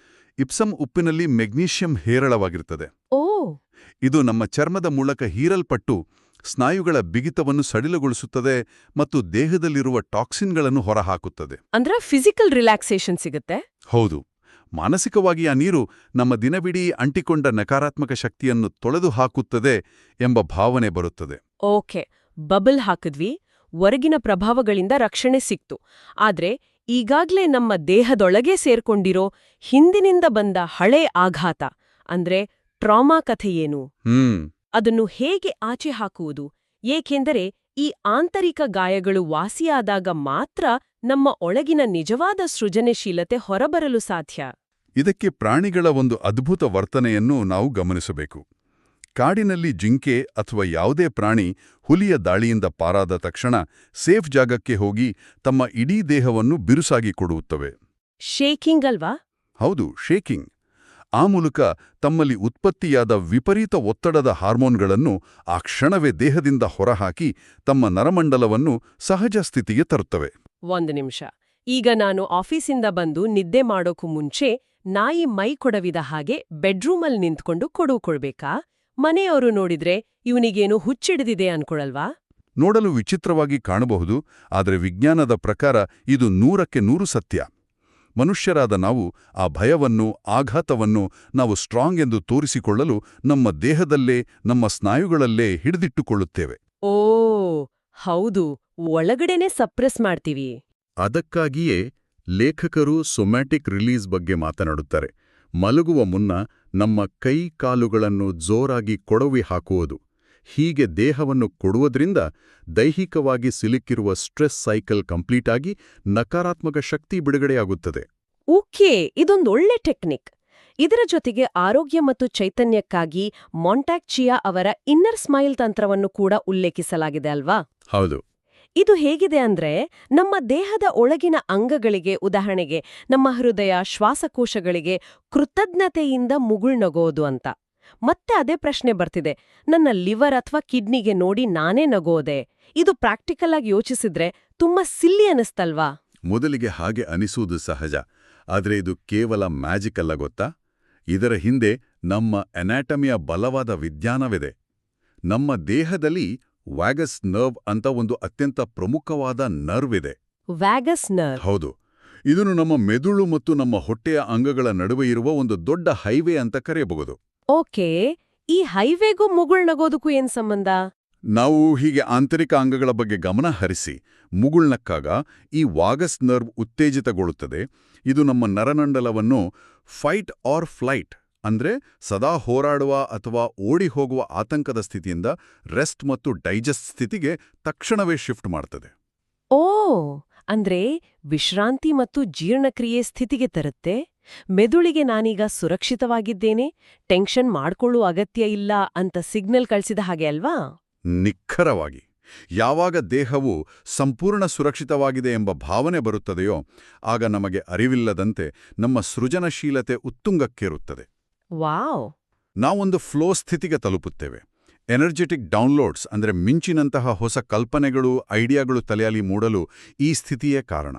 Epsom ಉಪ್ಪಿನಲ್ಲಿ magnesium ಹೇರಳವಾಗಿರುತ್ತದೆ. ಓ. ಇದು ನಮ್ಮ ಚರ್ಮದ ಮೂಲಕ ಹೀರಲ್ಪಟ್ಟು ಸ್ನಾಯುಗಳ ಬಿಗಿತವನ್ನು ಸಡಿಲಗೊಳಿಸುತ್ತದೆ ಮತ್ತು ದೇಹದಲ್ಲಿರುವ ಟಾಕ್ಸಿನ್ಗಳನ್ನು ಹೊರಹಾಕುತ್ತದೆ. ಅಂದ್ರೆ ಫಿಸಿಕಲ್ ರಿಲ್ಯಾಕ್ಸೇಷನ್ ಸಿಗುತ್ತೆ? ಹೌದು. ಮಾನಸಿಕವಾಗಿ ಆ ನೀರು ನಮ್ಮ ದಿನವಿಡೀ ಅಂಟಿಕೊಂಡ ನಕಾರಾತ್ಮಕ ಶಕ್ತಿಯನ್ನು ತೊಳೆದು ಹಾಕುತ್ತದೆ ಎಂಬ ಭಾವನೆ ಬರುತ್ತದೆ. ಓಕೆ, ಬಬಲ್ ಹಾಕಿದ್ವಿ, ಹೊರಗಿನ ಪ್ರಭಾವಗಳಿಂದ ರಕ್ಷಣೆ ಸಿಕ್ತು. ಆದ್ರೆ ಈಗಾಗ್ಲೇ ನಮ್ಮ ದೇಹದೊಳಗೆ ಸೇರ್ಕೊಂಡಿರೋ ಹಿಂದಿನಿಂದ ಬಂದ ಹಳೇ ಆಘಾತ ಅಂದ್ರೆ ಟ್ರಾಮಾ ಕಥೆಯೇನು? ಅದನ್ನು ಹೇಗೆ ಆಚೆ ಹಾಕುವುದು? ಏಕೆಂದರೆ ಈ ಆಂತರಿಕ ಗಾಯಗಳು ವಾಸಿಯಾದಾಗ ಮಾತ್ರ ನಮ್ಮ ಒಳಗಿನ ನಿಜವಾದ ಸೃಜನಶೀಲತೆ ಹೊರಬರಲು ಸಾಧ್ಯ. ಇದಕ್ಕೆ ಪ್ರಾಣಿಗಳ ಒಂದು ಅದ್ಭುತ ವರ್ತನೆಯನ್ನು ನಾವು ಗಮನಿಸಬೇಕು. ಕಾಡಿನಲ್ಲಿ ಜಿಂಕೆ ಅಥವಾ ಯಾವುದೇ ಪ್ರಾಣಿ ಹುಲಿಯ ದಾಳಿಯಿಂದ ಪಾರಾದ ತಕ್ಷಣ ಸೇಫ್ ಜಾಗಕ್ಕೆ ಹೋಗಿ ತಮ್ಮ ಇಡೀ ದೇಹವನ್ನು ಬಿರುಸಾಗಿ ಕೊಡುತ್ತವೆ. ಶೇಕಿಂಗ್ ಅಲ್ವಾ? ಹೌದು, ಶೇಕಿಂಗ್. ಆ ಮೂಲಕ ತಮ್ಮಲ್ಲಿ ಉತ್ಪತ್ತಿಯಾದ ವಿಪರೀತ ಒತ್ತಡದ ಹಾರ್ಮೋನ್ಗಳನ್ನು ಆ ಕ್ಷಣವೇ ದೇಹದಿಂದ ಹೊರಹಾಕಿ ತಮ್ಮ ನರಮಂಡಲವನ್ನು ಸಹಜ ಸ್ಥಿತಿಗೆ ತರುತ್ತವೆ. ಒಂದು ನಿಮಿಷ. ಈಗ ನಾನು ಆಫೀಸಿಂದ ಬಂದು ನಿದ್ದೆ ಮಾಡೋಕು ಮುಂಚೆ ನಾಯಿ ಮೈ ಕೊಡವಿದ ಹಾಗೆ ಬೆಡ್ರೂಮಲ್ಲಿ ನಿಂತ್ಕೊಂಡು ಕೊಡು ಕೊಡ್ಬೇಕಾ? ಮನೆಯವರು ನೋಡಿದ್ರೆ ಇವನಿಗೇನು ಹುಚ್ಚಿಡಿದಿದೆ ಅನ್ಕೊಳಲ್ವಾ? ನೋಡಲು ವಿಚಿತ್ರವಾಗಿ ಕಾಣಬಹುದು, ಆದರೆ ವಿಜ್ಞಾನದ ಪ್ರಕಾರ ಇದು 100ಕ್ಕೆ 100 ಸತ್ಯ. ಮನುಷ್ಯರಾದ ನಾವು ಆ ಭಯವನ್ನು, ಆಘಾತವನ್ನು ನಾವು ಸ್ಟ್ರಾಂಗ್ ಎಂದು ತೋರಿಸಿಕೊಳ್ಳಲು ನಮ್ಮ ದೇಹದಲ್ಲೇ, ನಮ್ಮ ಸ್ನಾಯುಗಳಲ್ಲೇ ಹಿಡಿದಿಟ್ಟುಕೊಳ್ಳುತ್ತೇವೆ. ಓ ಹೌದು, ಒಳಗಡೆನೆ ಸಪ್ರೆಸ್ ಮಾಡ್ತೀವಿ. ಅದಕ್ಕಾಗಿಯೇ ಲೇಖಕರು ಸೊಮ್ಯಾಟಿಕ್ ರಿಲೀಸ್ ಬಗ್ಗೆ ಮಾತನಾಡುತ್ತಾರೆ. ಮಲಗುವ ಮುನ್ನ ನಮ್ಮ ಕೈ ಕಾಲುಗಳನ್ನು ಜೋರಾಗಿ ಕೊಡವಿ ಹಾಕುವುದು. ಹೀಗೆ ದೇಹವನ್ನು ಕೊಡುವುದರಿಂದ ದೈಹಿಕವಾಗಿ ಸಿಲುಕಿರುವ ಸ್ಟ್ರೆಸ್ ಸೈಕಲ್ ಕಂಪ್ಲೀಟ್ ಆಗಿ ನಕಾರಾತ್ಮಕ ಶಕ್ತಿ ಬಿಡುಗಡೆಯಾಗುತ್ತದೆ. Okay, ಇದೊಂದೊಳ್ಳೆ technique. ಇದರ ಜೊತೆಗೆ ಆರೋಗ್ಯ ಮತ್ತು ಚೈತನ್ಯಕ್ಕಾಗಿ ಮಾಂಟ್ಯಾಕ್ ಚಿಯಾ ಅವರ ಇನ್ನರ್ ಸ್ಮೈಲ್ ತಂತ್ರವನ್ನು ಕೂಡ ಉಲ್ಲೇಖಿಸಲಾಗಿದೆ ಅಲ್ವಾ? ಹೌದು. ಇದು ಹೇಗಿದೆ ಅಂದ್ರೆ, ನಮ್ಮ ದೇಹದ ಒಳಗಿನ ಅಂಗಗಳಿಗೆ, ಉದಾಹರಣೆಗೆ ನಮ್ಮ ಹೃದಯ, ಶ್ವಾಸಕೋಶಗಳಿಗೆ ಕೃತಜ್ಞತೆಯಿಂದ ಮುಗುಳ್ನಗೋದು ಅಂತ. ಮತ್ತೆ ಅದೇ ಪ್ರಶ್ನೆ ಬರ್ತಿದೆ, ನನ್ನ ಲಿವರ್ ಅಥವಾ ಕಿಡ್ನಿಗೆ ನೋಡಿ ನಾನೇ ನಗೋದೆ? ಇದು ಪ್ರಾಕ್ಟಿಕಲ್ ಆಗಿ ಯೋಚಿಸಿದ್ರೆ ತುಂಬಾ ಸಿಲ್ಲಿ ಅನಿಸ್ತಲ್ವಾ? ಮೊದಲಿಗೆ ಹಾಗೆ ಅನಿಸುವುದು ಸಹಜ. ಆದರೆ ಇದು ಕೇವಲ ಮ್ಯಾಜಿಕ್ ಅಲ್ಲ ಗೊತ್ತಾ? ಇದರ ಹಿಂದೆ ನಮ್ಮ ಅನಾಟಮಿಯ ಬಲವಾದ ವಿಜ್ಞಾನವಿದೆ. ನಮ್ಮ ದೇಹದಲ್ಲಿ ವ್ಯಾಗಸ್ ನರ್ವ್ ಅಂತ ಒಂದು ಅತ್ಯಂತ ಪ್ರಮುಖವಾದ ನರ್ವ್ ಇದೆ. ವ್ಯಾಗಸ್ ನರ್ವ್. ಹೌದು. ಇದನ್ನು ನಮ್ಮ ಮೆದುಳು ಮತ್ತು ನಮ್ಮ ಹೊಟ್ಟೆಯ ಅಂಗಗಳ ನಡುವೆ ಇರುವ ಒಂದು ದೊಡ್ಡ ಹೈವೇ ಅಂತ ಕರೆಯಬಹುದು. ಓಕೆ, ಈ ಹೈವೇಗೂ ಮುಗುಳ್ನಗೋದಕ್ಕೂ ಏನ್ ಸಂಬಂಧ? ನಾವು ಹೀಗೆ ಆಂತರಿಕ ಅಂಗಗಳ ಬಗ್ಗೆ ಗಮನ ಹರಿಸಿ ಮುಗುಳ್ನಕ್ಕಾಗ ಈ ವಾಗಸ್ ನರ್ವ್ ಉತ್ತೇಜಿತಗೊಳ್ಳುತ್ತದೆ. ಇದು ನಮ್ಮ ನರಮಂಡಲವನ್ನು ಫೈಟ್ ಆರ್ ಫ್ಲೈಟ್ ಅಂದ್ರೆ ಸದಾ ಹೋರಾಡುವ ಅಥವಾ ಓಡಿ ಹೋಗುವ ಆತಂಕದ ಸ್ಥಿತಿಯಿಂದ ರೆಸ್ಟ್ ಮತ್ತು ಡೈಜೆಸ್ಟ್ ಸ್ಥಿತಿಗೆ ತಕ್ಷಣವೇ ಶಿಫ್ಟ್ ಮಾಡ್ತದೆ. ಓ, ಅಂದ್ರೆ ವಿಶ್ರಾಂತಿ ಮತ್ತು ಜೀರ್ಣಕ್ರಿಯೆ ಸ್ಥಿತಿಗೆ ತರುತ್ತೆ. ಮೆದುಳಿಗೆ ನಾನೀಗ ಸುರಕ್ಷಿತವಾಗಿದ್ದೇನೆ, ಟೆನ್ಷನ್ ಮಾಡ್ಕೊಳ್ಳೋ ಅಗತ್ಯ ಇಲ್ಲ ಅಂತ ಸಿಗ್ನಲ್ ಕಳ್ಸಿದ ಹಾಗೆ ಅಲ್ವಾ? ನಿಖರವಾಗಿ. ಯಾವಾಗ ದೇಹವು ಸಂಪೂರ್ಣ ಸುರಕ್ಷಿತವಾಗಿದೆ ಎಂಬ ಭಾವನೆ ಬರುತ್ತದೆಯೋ ಆಗ ನಮಗೆ ಅರಿವಿಲ್ಲದಂತೆ ನಮ್ಮ ಸೃಜನಶೀಲತೆ ಉತ್ತುಂಗಕ್ಕೇರುತ್ತದೆ. ವಾವ್! ನಾವೊಂದು ಫ್ಲೋ ಸ್ಥಿತಿಗೆ ತಲುಪುತ್ತೇವೆ. ಎನರ್ಜೆಟಿಕ್ ಡೌನ್ಲೋಡ್ಸ್ ಅಂದರೆ ಮಿಂಚಿನಂತಹ ಹೊಸ ಕಲ್ಪನೆಗಳು, ಐಡಿಯಾಗಳು ತಲೆಯಲ್ಲಿ ಮೂಡಲು ಈ ಸ್ಥಿತಿಯೇ ಕಾರಣ.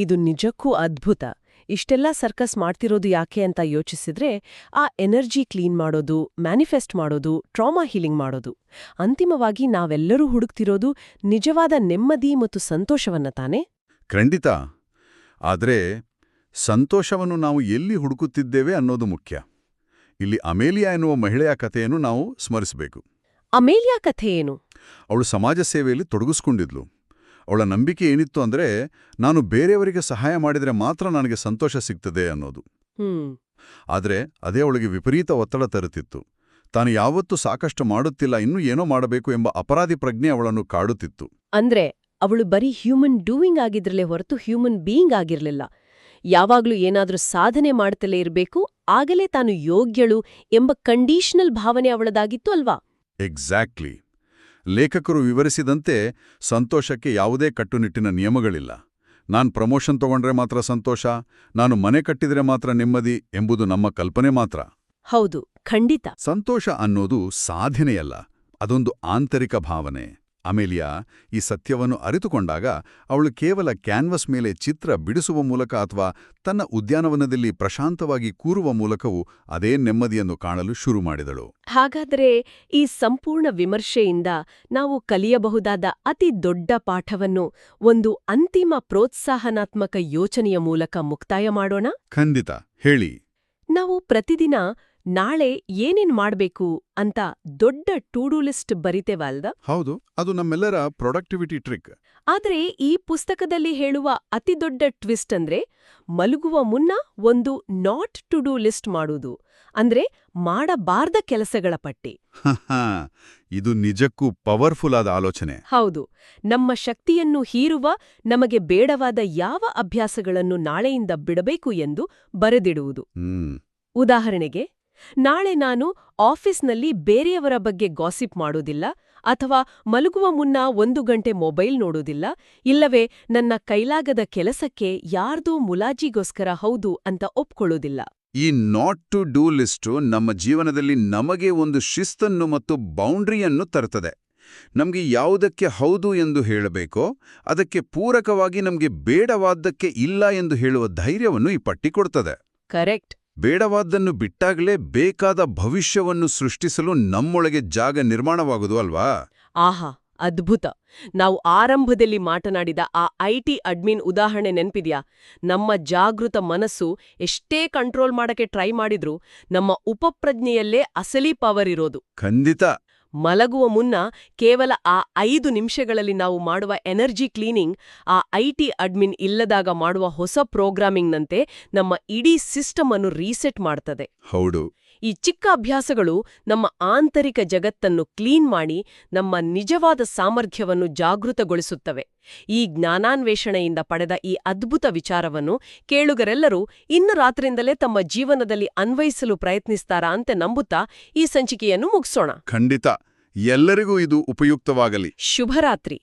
ಇದು ನಿಜಕ್ಕೂ ಅದ್ಭುತ. ಇಷ್ಟೆಲ್ಲ ಸರ್ಕಸ್ ಮಾಡ್ತಿರೋದು ಯಾಕೆ ಅಂತ ಯೋಚಿಸಿದ್ರೆ, ಆ ಎನರ್ಜಿ ಕ್ಲೀನ್ ಮಾಡೋದು, ಮ್ಯಾನಿಫೆಸ್ಟ್ ಮಾಡೋದು, ಟ್ರಾಮಾ ಹೀಲಿಂಗ್ ಮಾಡೋದು, ಅಂತಿಮವಾಗಿ ನಾವೆಲ್ಲರೂ ಹುಡುಕ್ತಿರೋದು ನಿಜವಾದ ನೆಮ್ಮದಿ ಮತ್ತು ಸಂತೋಷವನ್ನ ತಾನೇ? ಖಂಡಿತ. ಆದರೆ ಸಂತೋಷವನ್ನು ನಾವು ಎಲ್ಲಿ ಹುಡುಕುತ್ತಿದ್ದೇವೆ ಅನ್ನೋದು ಮುಖ್ಯ. ಇಲ್ಲಿ ಅಮೇಲಿಯಾ ಎನ್ನುವ ಮಹಿಳೆಯ ಕಥೆಯನ್ನು ನಾವು ಸ್ಮರಿಸಬೇಕು. ಅಮೇಲಿಯಾ ಕಥೆ ಏನು? ಅವಳು ಸಮಾಜ ಸೇವೆಯಲ್ಲಿ ತೊಡಗಿಸ್ಕೊಂಡಿದ್ಲು. ಅವಳ ನಂಬಿಕೆ ಏನಿತ್ತು ಅಂದ್ರೆ, ನಾನು ಬೇರೆಯವರಿಗೆ ಸಹಾಯ ಮಾಡಿದರೆ ಮಾತ್ರ ನನಗೆ ಸಂತೋಷ ಸಿಗ್ತದೆ ಅನ್ನೋದು. ಆದರೆ ಅದೇ ಅವಳಿಗೆ ವಿಪರೀತ ಒತ್ತಡ ತರುತ್ತಿತ್ತು. ತಾನು ಯಾವತ್ತೂ ಸಾಕಷ್ಟು ಮಾಡುತ್ತಿಲ್ಲ, ಇನ್ನೂ ಏನೋ ಮಾಡಬೇಕು ಎಂಬ ಅಪರಾಧಿ ಪ್ರಜ್ಞೆ ಅವಳನ್ನು ಕಾಡುತ್ತಿತ್ತು. ಅಂದ್ರೆ ಅವಳು ಬರೀ ಹ್ಯೂಮನ್ ಡೂಯಿಂಗ್ ಆಗಿದ್ರಲೇ ಹೊರತು ಹ್ಯೂಮನ್ ಬೀಯಿಂಗ್ ಆಗಿರ್ಲಿಲ್ಲ. ಯಾವಾಗ್ಲೂ ಏನಾದ್ರೂ ಸಾಧನೆ ಮಾಡ್ತಲೇ ಇರಬೇಕು, ಆಗಲೇ ತಾನು ಯೋಗ್ಯಳು ಎಂಬ ಕಂಡೀಷನಲ್ ಭಾವನೆ ಅವಳದಾಗಿತ್ತು ಅಲ್ವಾ? ಎಕ್ಸಾಕ್ಟ್ಲಿ. ಲೇಖಕರು ವಿವರಿಸಿದಂತೆ ಸಂತೋಷಕ್ಕೆ ಯಾವುದೇ ಕಟ್ಟುನಿಟ್ಟಿನ ನಿಯಮಗಳಿಲ್ಲ. ನಾನು ಪ್ರಮೋಷನ್ ತಗೊಂಡ್ರೆ ಮಾತ್ರ ಸಂತೋಷ, ನಾನು ಮನೆ ಕಟ್ಟಿದ್ರೆ ಮಾತ್ರ ನೆಮ್ಮದಿ ಎಂಬುದು ನಮ್ಮ ಕಲ್ಪನೆ ಮಾತ್ರ. ಹೌದು, ಖಂಡಿತ. ಸಂತೋಷ ಅನ್ನೋದು ಸಾಧನೆಯಲ್ಲ, ಅದೊಂದು ಆಂತರಿಕ ಭಾವನೆ. ಅಮೇಲಿಯಾ ಈ ಸತ್ಯವನ್ನು ಅರಿತುಕೊಂಡಾಗ ಅವಳು ಕೇವಲ ಕ್ಯಾನ್ವಸ್ ಮೇಲೆ ಚಿತ್ರ ಬಿಡಿಸುವ ಮೂಲಕ ಅಥವಾ ತನ್ನ ಉದ್ಯಾನವನದಲ್ಲಿ ಪ್ರಶಾಂತವಾಗಿ ಕೂರುವ ಮೂಲಕವೂ ಅದೇ ನೆಮ್ಮದಿಯನ್ನು ಕಾಣಲು ಶುರು ಮಾಡಿದಳು. ಹಾಗಾದರೆ ಈ ಸಂಪೂರ್ಣ ವಿಮರ್ಶೆಯಿಂದ ನಾವು ಕಲಿಯಬಹುದಾದ ಅತಿ ದೊಡ್ಡ ಪಾಠವನ್ನು ಒಂದು ಅಂತಿಮ ಪ್ರೋತ್ಸಾಹನಾತ್ಮಕ ಯೋಚನೆಯ ಮೂಲಕ ಮುಕ್ತಾಯ ಮಾಡೋಣ? ಖಂಡಿತ, ಹೇಳಿ. ನಾವು ಪ್ರತಿದಿನ ನಾಳೆ ಏನೇನ್ ಮಾಡ್ಬೇಕು ಅಂತ ದೊಡ್ಡ ಟೂ ಡೂ ಲಿಸ್ಟ್ ಬರಿತೇವಲ್ದ? ಹೌದು, ಅದು ನಮ್ಮೆಲ್ಲರ ಪ್ರೊಡಕ್ಟಿವಿಟಿ ಟ್ರಿಕ್. ಆದ್ರೆ ಈ ಪುಸ್ತಕದಲ್ಲಿ ಹೇಳುವ ಅತಿದೊಡ್ಡ ಟ್ವಿಸ್ಟ್ ಅಂದ್ರೆ ಮಲಗುವ ಮುನ್ನ ಒಂದು ನಾಟ್ ಟು ಡೂ ಲಿಸ್ಟ್ ಮಾಡುವುದು, ಅಂದ್ರೆ ಮಾಡಬಾರ್ದ ಕೆಲಸಗಳ ಪಟ್ಟಿ. ಇದು ನಿಜಕ್ಕೂ ಪವರ್ಫುಲ್ ಆದ ಆಲೋಚನೆ. ಹೌದು, ನಮ್ಮ ಶಕ್ತಿಯನ್ನು ಹೀರುವ ನಮಗೆ ಬೇಡವಾದ ಯಾವ ಅಭ್ಯಾಸಗಳನ್ನು ನಾಳೆಯಿಂದ ಬಿಡಬೇಕು ಎಂದು ಬರೆದಿಡುವುದು. ಉದಾಹರಣೆಗೆ, ನಾಳೆ ನಾನು ಆಫೀಸ್ನಲ್ಲಿ ಬೇರೆಯವರ ಬಗ್ಗೆ ಗಾಸಿಪ್ ಮಾಡೋದಿಲ್ಲ, ಅಥವಾ ಮಲಗುವ ಮುನ್ನ 1 ಗಂಟೆ ಮೊಬೈಲ್ ನೋಡೋದಿಲ್ಲ, ಇಲ್ಲವೇ ನನ್ನ ಕೈಲಾಗದ ಕೆಲಸಕ್ಕೆ ಯಾರ್ದೋ ಮುಲಾಜಿಗೋಸ್ಕರ ಹೌದು ಅಂತ ಒಪ್ಕೊಳ್ಳೋದಿಲ್ಲ. ಈ ನಾಟ್ ಟು ಡೂ ಲಿಸ್ಟು ನಮ್ಮ ಜೀವನದಲ್ಲಿ ನಮಗೆ ಒಂದು ಶಿಸ್ತನ್ನು ಮತ್ತು ಬೌಂಡ್ರಿಯನ್ನು ತರುತ್ತದೆ. ನಮಗೆ ಯಾವುದಕ್ಕೆ ಹೌದು ಎಂದು ಹೇಳಬೇಕೋ ಅದಕ್ಕೆ ಪೂರಕವಾಗಿ ನಮಗೆ ಬೇಡವಾದ್ದಕ್ಕೆ ಇಲ್ಲ ಎಂದು ಹೇಳುವ ಧೈರ್ಯವನ್ನು ಈ ಪಟ್ಟಿ ಕೊಡ್ತದೆ. ಕರೆಕ್ಟ್. ಬೇಡವಾದ್ದನ್ನು ಬಿಟ್ಟಾಗಲೇ ಬೇಕಾದ ಭವಿಷ್ಯವನ್ನು ಸೃಷ್ಟಿಸಲು ನಮ್ಮೊಳಗೆ ಜಾಗ ನಿರ್ಮಾಣವಾಗುವುದು ಅಲ್ವಾ? ಆಹಾ, ಅದ್ಭುತ. ನಾವು ಆರಂಭದಲ್ಲಿ ಮಾತನಾಡಿದ ಆ IT ಅಡ್ಮಿನ್ ಉದಾಹರಣೆ ನೆನ್ಪಿದ್ಯಾ? ನಮ್ಮ ಜಾಗೃತ ಮನಸ್ಸು ಎಷ್ಟೇ ಕಂಟ್ರೋಲ್ ಮಾಡಕ್ಕೆ ಟ್ರೈ ಮಾಡಿದ್ರೂ ನಮ್ಮ ಉಪಪ್ರಜ್ಞೆಯಲ್ಲೇ ಅಸಲಿ ಪವರ್ ಇರೋದು. ಖಂಡಿತ. ಮಲಗುವ ಮುನ್ನ ಕೇವಲ ಆ 5 ನಿಮಿಷಗಳಲ್ಲಿ ನಾವು ಮಾಡುವ ಎನರ್ಜಿ ಕ್ಲೀನಿಂಗ್ ಆ IT ಅಡ್ಮಿನ್ ಇಲ್ಲದಾಗ ಮಾಡುವ ಹೊಸ ಪ್ರೋಗ್ರಾಮಿಂಗ್ನಂತೆ ನಮ್ಮ ಇಡೀ ಸಿಸ್ಟಮ್ ಅನ್ನು ರೀಸೆಟ್ ಮಾಡ್ತದೆ. ಹೌದು. ಈ ಚಿಕ್ಕ ಅಭ್ಯಾಸಗಳು ನಮ್ಮ ಆಂತರಿಕ ಜಗತ್ತನ್ನು ಕ್ಲೀನ್ ಮಾಡಿ ನಮ್ಮ ನಿಜವಾದ ಸಾಮರ್ಥ್ಯವನ್ನು ಜಾಗೃತಗೊಳಿಸುತ್ತವೆ. ಈ ಜ್ಞಾನಾನ್ವೇಷಣೆಯಿಂದ ಪಡೆದ ಈ ಅದ್ಭುತ ವಿಚಾರವನ್ನು ಕೇಳುಗರೆಲ್ಲರೂ ಇನ್ನು ರಾತ್ರಿಯಿಂದಲೇ ತಮ್ಮ ಜೀವನದಲ್ಲಿ ಅನ್ವಯಿಸಲು ಪ್ರಯತ್ನಿಸ್ತಾರಾ ಅಂತ ನಂಬುತ್ತಾ ಈ ಸಂಚಿಕೆಯನ್ನು ಮುಗಿಸೋಣ. ಖಂಡಿತ. ಎಲ್ಲರಿಗೂ ಇದು ಉಪಯುಕ್ತವಾಗಲಿ. ಶುಭರಾತ್ರಿ.